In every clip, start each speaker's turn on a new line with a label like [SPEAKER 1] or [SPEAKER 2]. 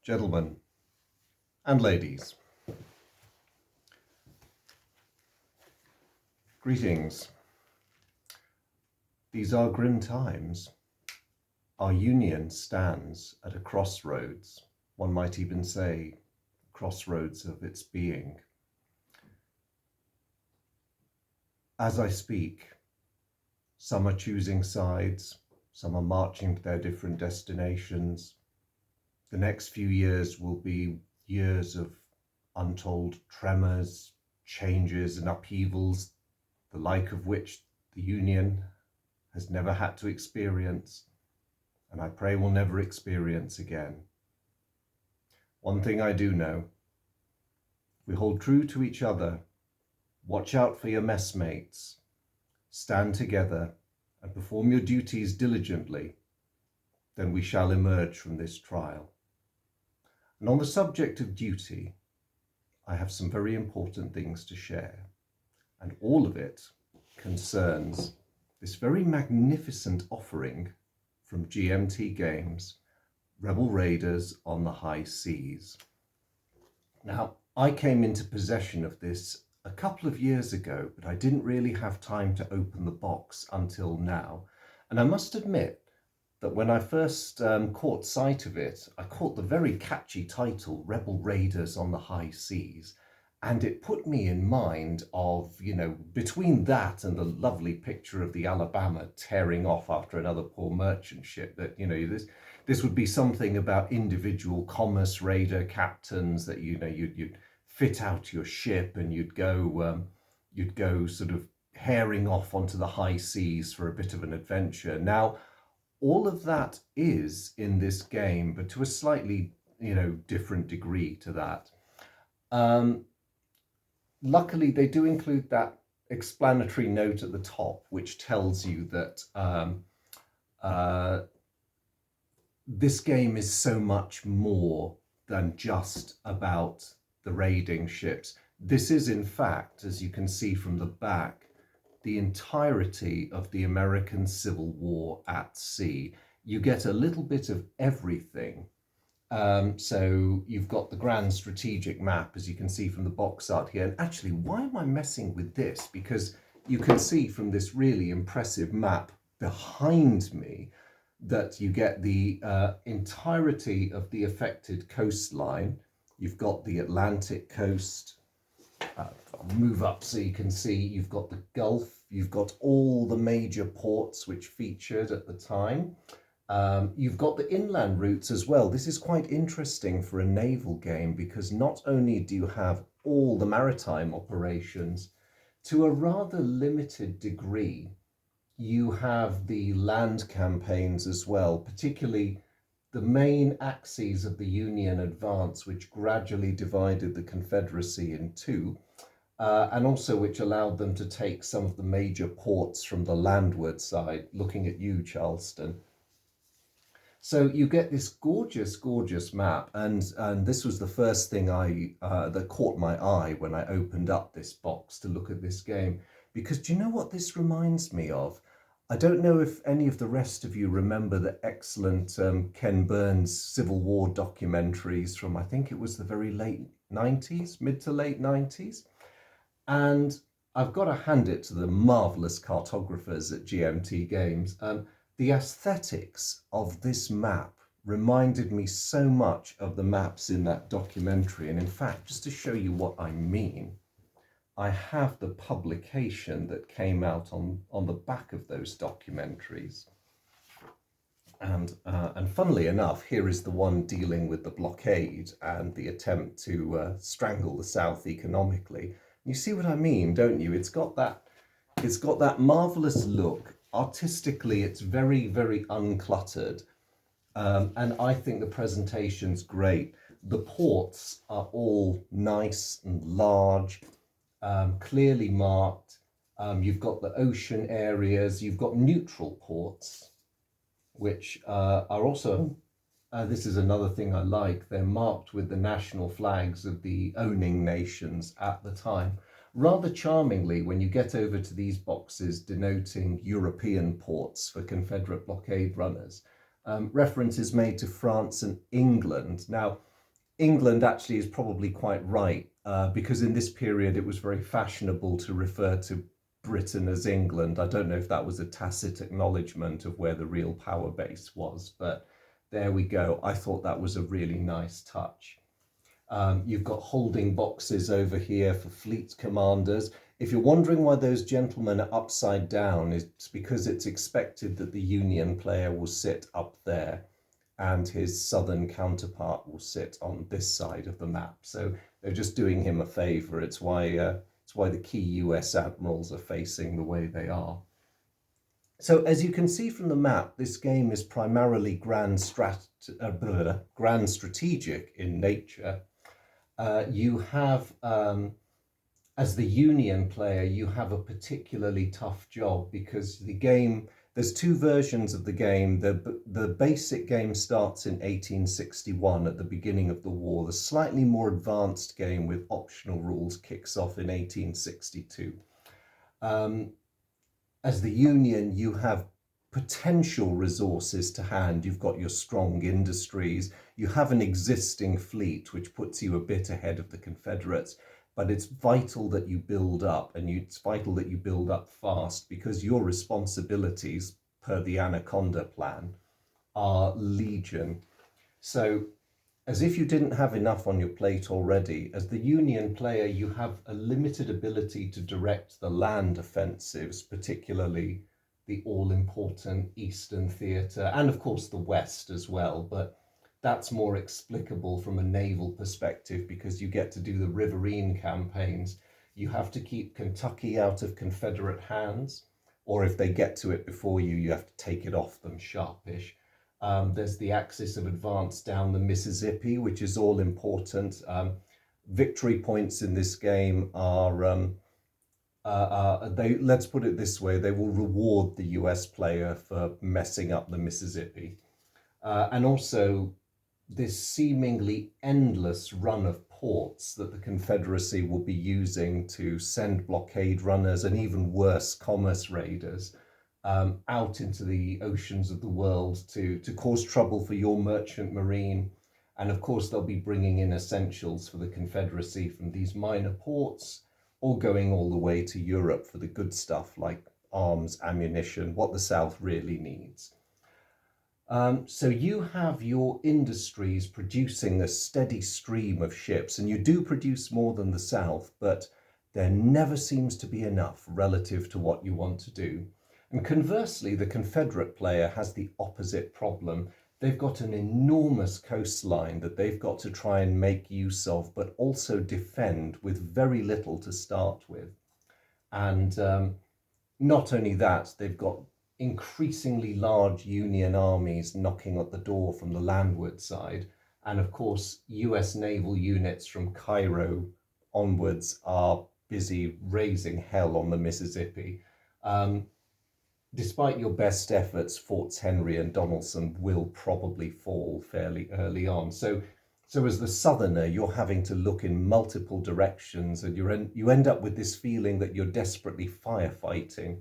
[SPEAKER 1] Gentlemen and ladies, greetings. These are grim times. Our union stands at a crossroads, one might even say crossroads of its being. As I speak, some are choosing sides, some are marching to their different destinations. The next few years will be years of untold tremors, changes and upheavals, the like of which the Union has never had to experience, and I pray will never experience again. One thing I do know, if we hold true to each other, watch out for your messmates, stand together and perform your duties diligently, then we shall emerge from this trial. And on the subject of duty, I have some very important things to share, and all of it concerns this very magnificent offering from GMT Games, Rebel Raiders on the High Seas. Now, I came into possession of this a couple of years ago, but I didn't really have time to open the box until now. And I must admit that when I first caught sight of it, I caught the very catchy title, Rebel Raiders on the High Seas. And it put me in mind of, between that and the lovely picture of the Alabama tearing off after another poor merchant ship, that, this would be something about individual commerce raider captains that, you'd fit out your ship and you'd go sort of herring off onto the high seas for a bit of an adventure. Now, all of that is in this game, but to a slightly, different degree to that. Luckily, they do include that explanatory note at the top, which tells you that this game is so much more than just about the raiding ships. This is, in fact, as you can see from the back, the entirety of the American Civil War at sea. You get a little bit of everything. So you've got the grand strategic map, as you can see from the box art here. And actually, why am I messing with this? Because you can see from this really impressive map behind me that you get the entirety of the affected coastline. You've got the Atlantic coast. I'll move up so you can see you've got the Gulf, you've got all the major ports which featured at the time. You've got the inland routes as well. This is quite interesting for a naval game because not only do you have all the maritime operations, to a rather limited degree, you have the land campaigns as well, particularly the main axes of the Union advance, which gradually divided the Confederacy in two, and also which allowed them to take some of the major ports from the landward side, looking at you, Charleston. So you get this gorgeous, gorgeous map, and this was the first thing that caught my eye when I opened up this box to look at this game, because do you know what this reminds me of? I don't know if any of the rest of you remember the excellent Ken Burns Civil War documentaries from, I think it was the very late 90s, mid to late 90s. And I've got to hand it to the marvellous cartographers at GMT Games. The aesthetics of this map reminded me so much of the maps in that documentary. And in fact, just to show you what I mean, I have the publication that came out on the back of those documentaries. And funnily enough, here is the one dealing with the blockade and the attempt to strangle the South economically. You see what I mean, don't you? It's got that marvelous look. Artistically, it's very, very uncluttered. And I think the presentation's great. The ports are all nice and large, clearly marked. You've got the ocean areas, you've got neutral ports, which are also, this is another thing I like, they're marked with the national flags of the owning nations at the time. Rather charmingly, when you get over to these boxes denoting European ports for Confederate blockade runners, reference is made to France and England. Now, England actually is probably quite right, because in this period it was very fashionable to refer to Britain as England. I don't know if that was a tacit acknowledgement of where the real power base was, but there we go. I thought that was a really nice touch. You've got holding boxes over here for fleet commanders. If you're wondering why those gentlemen are upside down, it's because it's expected that the Union player will sit up there and his southern counterpart will sit on this side of the map. So they're just doing him a favor. It's why the key US admirals are facing the way they are. So as you can see from the map, this game is primarily grand strategic in nature. You have, as the Union player, you have a particularly tough job because the game, there's two versions of the game. The basic game starts in 1861 at the beginning of the war. The slightly more advanced game with optional rules kicks off in 1862. As the Union, you have potential resources to hand. You've got your strong industries. You have an existing fleet, which puts you a bit ahead of the Confederates. But it's vital that you build up, and it's vital that you build up fast, because your responsibilities, per the Anaconda plan, are legion. So, as if you didn't have enough on your plate already, as the Union player, you have a limited ability to direct the land offensives, particularly the all-important Eastern Theatre, and of course the West as well, but that's more explicable from a naval perspective because you get to do the riverine campaigns. You have to keep Kentucky out of Confederate hands, or if they get to it before you, you have to take it off them sharpish. There's the axis of advance down the Mississippi, which is all important. Victory points in this game are, let's put it this way, they will reward the US player for messing up the Mississippi. And also this seemingly endless run of ports that the Confederacy will be using to send blockade runners and even worse commerce raiders out into the oceans of the world to cause trouble for your merchant marine. And of course, they'll be bringing in essentials for the Confederacy from these minor ports, or going all the way to Europe for the good stuff like arms, ammunition, what the South really needs. So you have your industries producing a steady stream of ships, and you do produce more than the South, but there never seems to be enough relative to what you want to do. And conversely, the Confederate player has the opposite problem. They've got an enormous coastline that they've got to try and make use of, but also defend with very little to start with. And not only that, they've got increasingly large Union armies knocking at the door from the landward side. And of course, US naval units from Cairo onwards are busy raising hell on the Mississippi. Despite your best efforts, Forts Henry and Donelson will probably fall fairly early on. So as the Southerner, you're having to look in multiple directions, and you end up with this feeling that you're desperately firefighting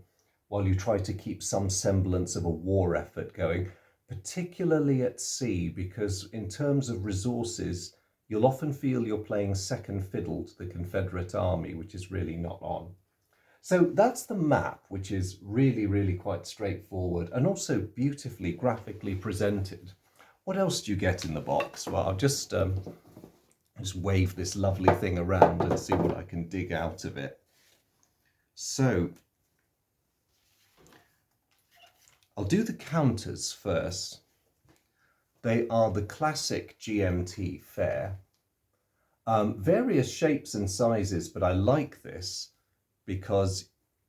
[SPEAKER 1] while you try to keep some semblance of a war effort going, particularly at sea, because in terms of resources, you'll often feel you're playing second fiddle to the Confederate Army, which is really not on. So that's the map, which is really, really quite straightforward and also beautifully graphically presented. What else do you get in the box? Well, I'll just wave this lovely thing around and see what I can dig out of it. So I'll do the counters first. They are the classic GMT fare. Various shapes and sizes, but I like this because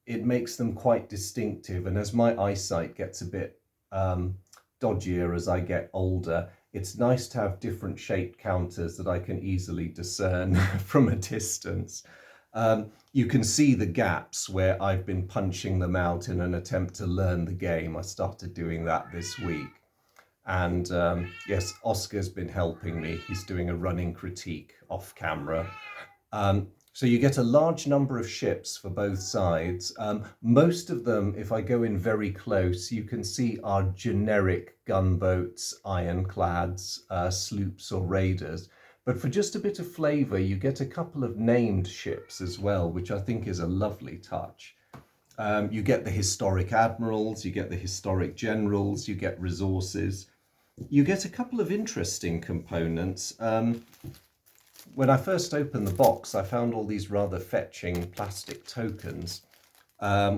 [SPEAKER 1] it makes them quite distinctive. And as my eyesight gets a bit dodgier as I get older, it's nice to have different shaped counters that I can easily discern from a distance. You can see the gaps where I've been punching them out in an attempt to learn the game. I started doing that this week. And yes, Oscar's been helping me. He's doing a running critique off camera. So you get a large number of ships for both sides. Most of them, if I go in very close, you can see are generic gunboats, ironclads, sloops or raiders. But for just a bit of flavour, you get a couple of named ships as well, which I think is a lovely touch. You get the historic admirals, you get the historic generals, you get resources. You get a couple of interesting components. When I first opened the box, I found all these rather fetching plastic tokens,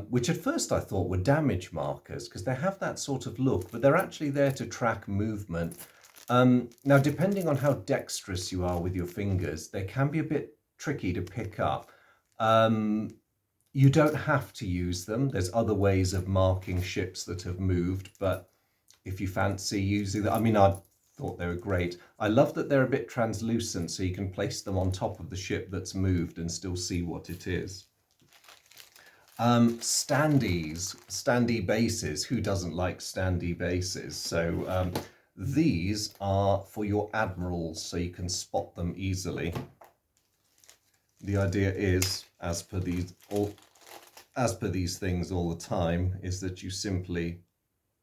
[SPEAKER 1] which at first I thought were damage markers because they have that sort of look, but they're actually there to track movement. Now, depending on how dexterous you are with your fingers, they can be a bit tricky to pick up. You don't have to use them. There's other ways of marking ships that have moved, but if you fancy using them, I mean, I thought they were great. I love that they're a bit translucent, so you can place them on top of the ship that's moved and still see what it is. Standee bases. Who doesn't like standee bases? So these are for your admirals, so you can spot them easily. The idea is, as per these things all the time, is that you simply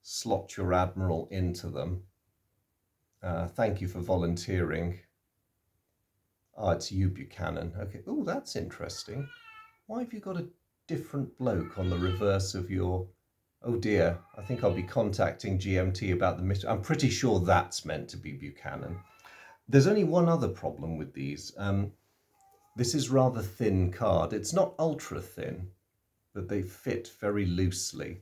[SPEAKER 1] slot your admiral into them. Thank you for volunteering. Oh, it's you, Buchanan. Okay. Oh, that's interesting. Why have you got a different bloke on the reverse of your... Oh dear, I think I'll be contacting GMT about the mystery. I'm pretty sure that's meant to be Buchanan. There's only one other problem with these. This is rather thin card. It's not ultra thin, but they fit very loosely.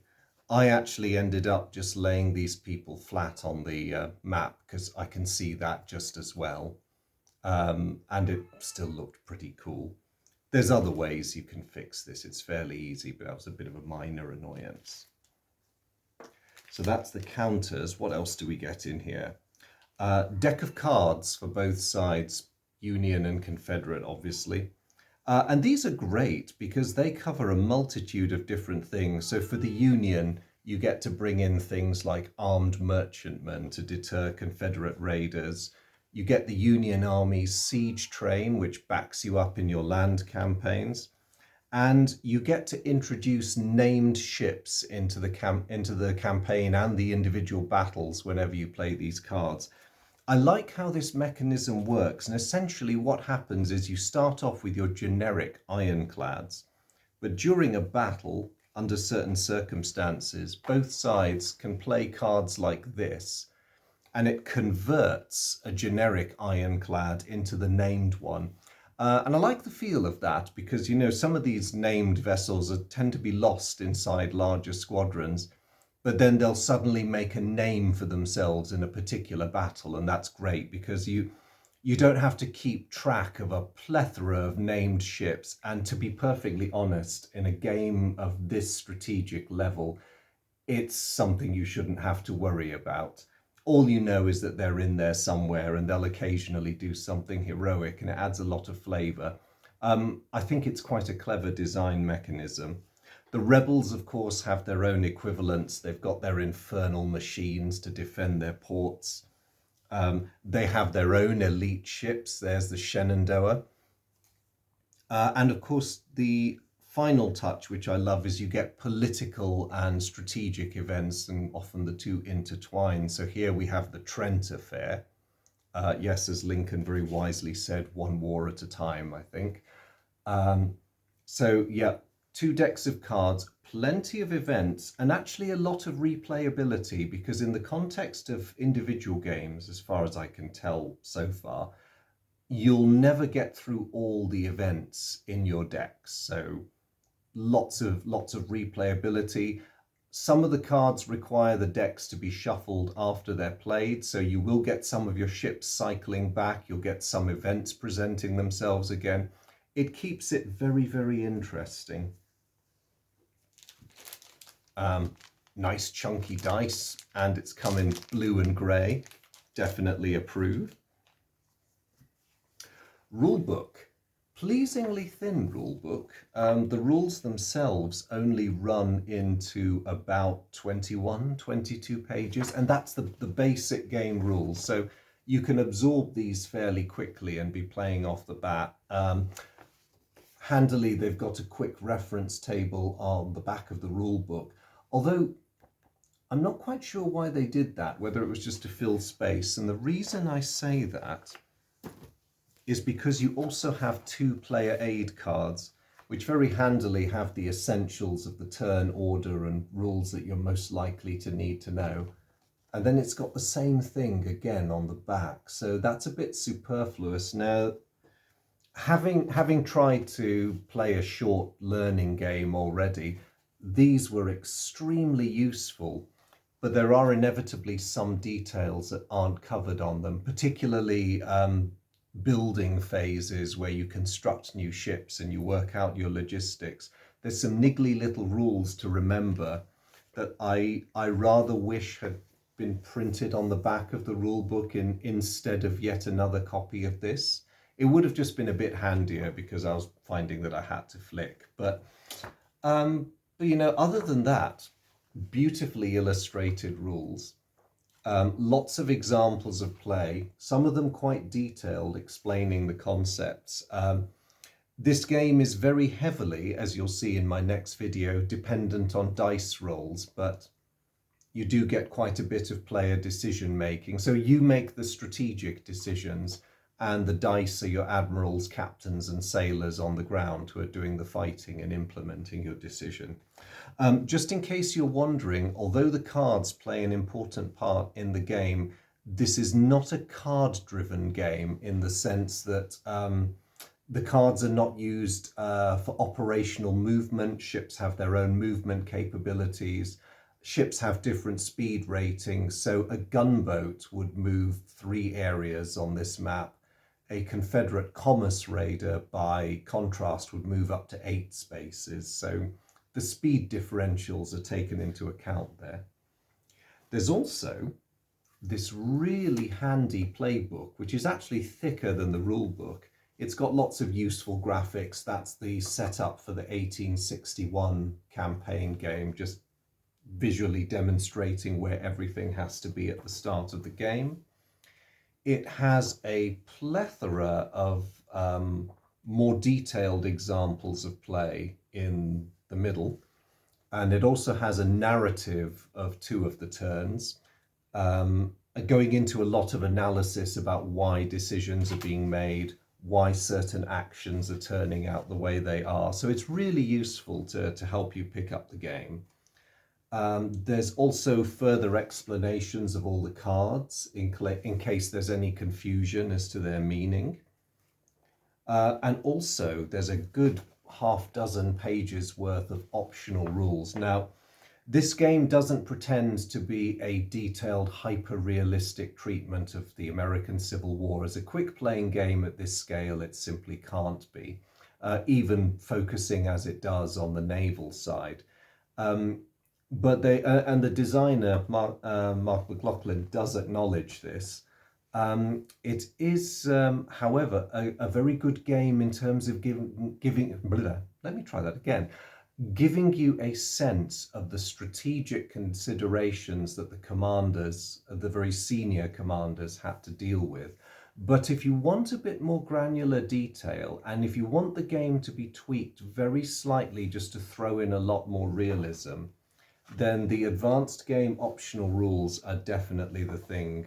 [SPEAKER 1] I actually ended up just laying these people flat on the map because I can see that just as well. And it still looked pretty cool. There's other ways you can fix this. It's fairly easy, but that was a bit of a minor annoyance. So that's the counters. What else do we get in here? Deck of cards for both sides, Union and Confederate, obviously. And these are great because they cover a multitude of different things. So for the Union, you get to bring in things like armed merchantmen to deter Confederate raiders. You get the Union Army's siege train, which backs you up in your land campaigns. And you get to introduce named ships into the campaign and the individual battles whenever you play these cards. I like how this mechanism works, and essentially what happens is you start off with your generic ironclads, but during a battle, under certain circumstances, both sides can play cards like this, and it converts a generic ironclad into the named one. And I like the feel of that because, you know, some of these named vessels tend to be lost inside larger squadrons, but then they'll suddenly make a name for themselves in a particular battle, and that's great because you don't have to keep track of a plethora of named ships. And to be perfectly honest, in a game of this strategic level, it's something you shouldn't have to worry about. All you know is that they're in there somewhere and they'll occasionally do something heroic, and it adds a lot of flavour. I think it's quite a clever design mechanism. The rebels, of course, have their own equivalents. They've got their infernal machines to defend their ports. They have their own elite ships. There's the Shenandoah. And of course, the final touch, which I love, is you get political and strategic events, and often the two intertwine. So here we have the Trent affair. Yes, as Lincoln very wisely said, one war at a time, I think. So yeah, 2 decks of cards, plenty of events, and actually a lot of replayability, because in the context of individual games, as far as I can tell so far, you'll never get through all the events in your decks. So lots of replayability. Some of the cards require the decks to be shuffled after they're played, so you will get some of your ships cycling back. You'll get some events presenting themselves again. It keeps it very, very interesting. Nice chunky dice, and it's come in blue and grey. Definitely approved. Rulebook. Pleasingly thin rulebook. The rules themselves only run into about 21, 22 pages, and that's the basic game rules. So you can absorb these fairly quickly and be playing off the bat. Handily, they've got a quick reference table on the back of the rule book, although I'm not quite sure why they did that, whether it was just to fill space. And the reason I say that is because you also have 2 player aid cards, which very handily have the essentials of the turn order and rules that you're most likely to need to know. And then it's got the same thing again on the back. So that's a bit superfluous. Now, having tried to play a short learning game already, these were extremely useful, but there are inevitably some details that aren't covered on them, particularly building phases where you construct new ships and you work out your logistics. There's some niggly little rules to remember that I rather wish had been printed on the back of the rule book instead of yet another copy of this. It would have just been a bit handier because I was finding that I had to flick. But you know, other than that, beautifully illustrated rules. Lots of examples of play, some of them quite detailed, explaining the concepts. This game is very heavily, as you'll see in my next video, dependent on dice rolls, but you do get quite a bit of player decision making. So you make the strategic decisions, and the dice are your admirals, captains, and sailors on the ground who are doing the fighting and implementing your decision. Just in case you're wondering, although the cards play an important part in the game, this is not a card-driven game in the sense that the cards are not used for operational movement. Ships have their own movement capabilities. Ships have different speed ratings. So a gunboat would move 3 areas on this map. A Confederate commerce raider, by contrast, would move up to 8 spaces. So the speed differentials are taken into account there. There's also this really handy playbook, which is actually thicker than the rule book. It's got lots of useful graphics. That's the setup for the 1861 campaign game, just visually demonstrating where everything has to be at the start of the game. It has a plethora of more detailed examples of play in the middle, and it also has a narrative of 2 of the turns, going into a lot of analysis about why decisions are being made, why certain actions are turning out the way they are. So it's really useful to help you pick up the game. There's also further explanations of all the cards in case there's any confusion as to their meaning. And also there's a good half dozen pages worth of optional rules. Now, this game doesn't pretend to be a detailed, hyper-realistic treatment of the American Civil War. As a quick playing game at this scale, it simply can't be, even focusing as it does on the naval side. But they and the designer, Mark McLaughlin, does acknowledge this. It is, however, a very good game in terms of giving you a sense of the strategic considerations that the commanders, the very senior commanders, had to deal with. But if you want a bit more granular detail, and if you want the game to be tweaked very slightly just to throw in a lot more realism, then the advanced game optional rules are definitely the thing.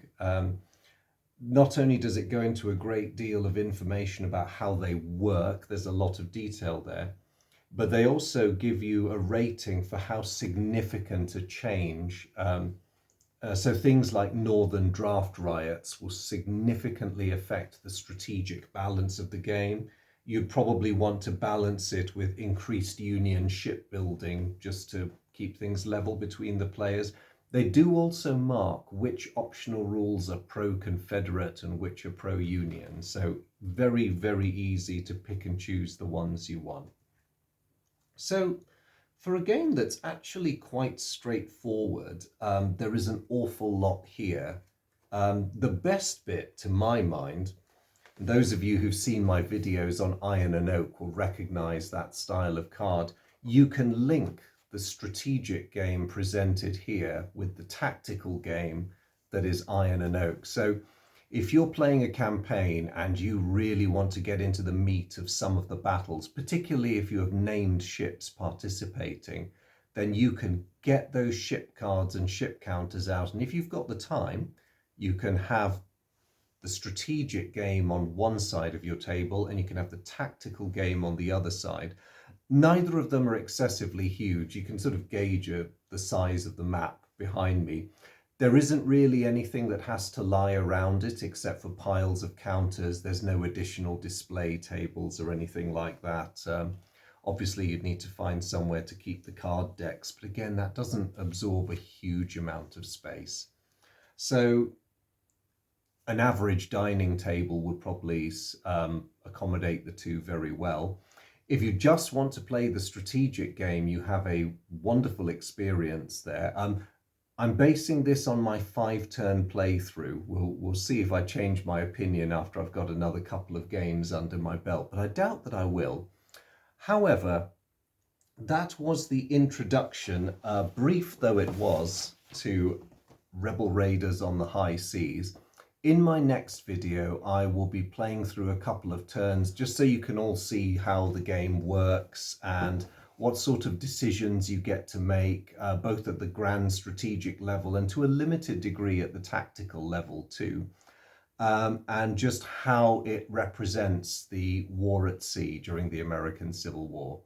[SPEAKER 1] Not only does it go into a great deal of information about how they work, there's a lot of detail there, but they also give you a rating for how significant a change. So things like northern draft riots will significantly affect the strategic balance of the game. You'd probably want to balance it with increased Union shipbuilding just to keep things level between the players. They do also mark which optional rules are pro-Confederate and which are pro-Union. So very, very easy to pick and choose the ones you want. So for a game that's actually quite straightforward, there is an awful lot here. The best bit, to my mind, those of you who've seen my videos on Iron and Oak will recognize that style of card. You can link the strategic game presented here with the tactical game that is Iron and Oak. So If you're playing a campaign and you really want to get into the meat of some of the battles, particularly if you have named ships participating, then you can get those ship cards and ship counters out. And if you've got the time, you can have the strategic game on one side of your table and you can have the tactical game on the other side. Neither of them are excessively huge. You can sort of gauge the size of the map behind me. There isn't really anything that has to lie around it except for piles of counters. There's no additional display tables or anything like that. Obviously, you'd need to find somewhere to keep the card decks, but again, that doesn't absorb a huge amount of space. So an average dining table would probably accommodate the two very well. If you just want to play the strategic game, you have a wonderful experience there. I'm basing this on my 5-turn playthrough. We'll see if I change my opinion after I've got another couple of games under my belt, but I doubt that I will. However, that was the introduction, brief though it was, to Rebel Raiders on the High Seas. In my next video, I will be playing through a couple of turns just so you can all see how the game works and what sort of decisions you get to make, both at the grand strategic level and to a limited degree at the tactical level too, and just how it represents the war at sea during the American Civil War.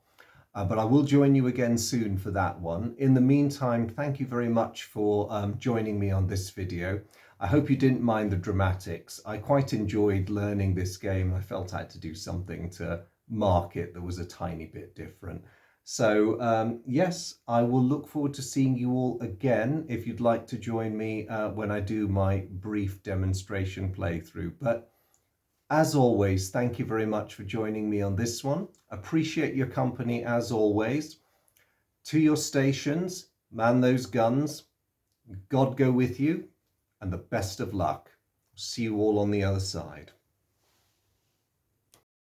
[SPEAKER 1] But I will join you again soon for that one. In the meantime, thank you very much for joining me on this video. I hope you didn't mind the dramatics. I quite enjoyed learning this game. I felt I had to do something to mark it that was a tiny bit different. So yes, I will look forward to seeing you all again if you'd like to join me when I do my brief demonstration playthrough. But as always, thank you very much for joining me on this one. Appreciate your company as always. To your stations, man those guns. God go with you and the best of luck. See you all on the other side.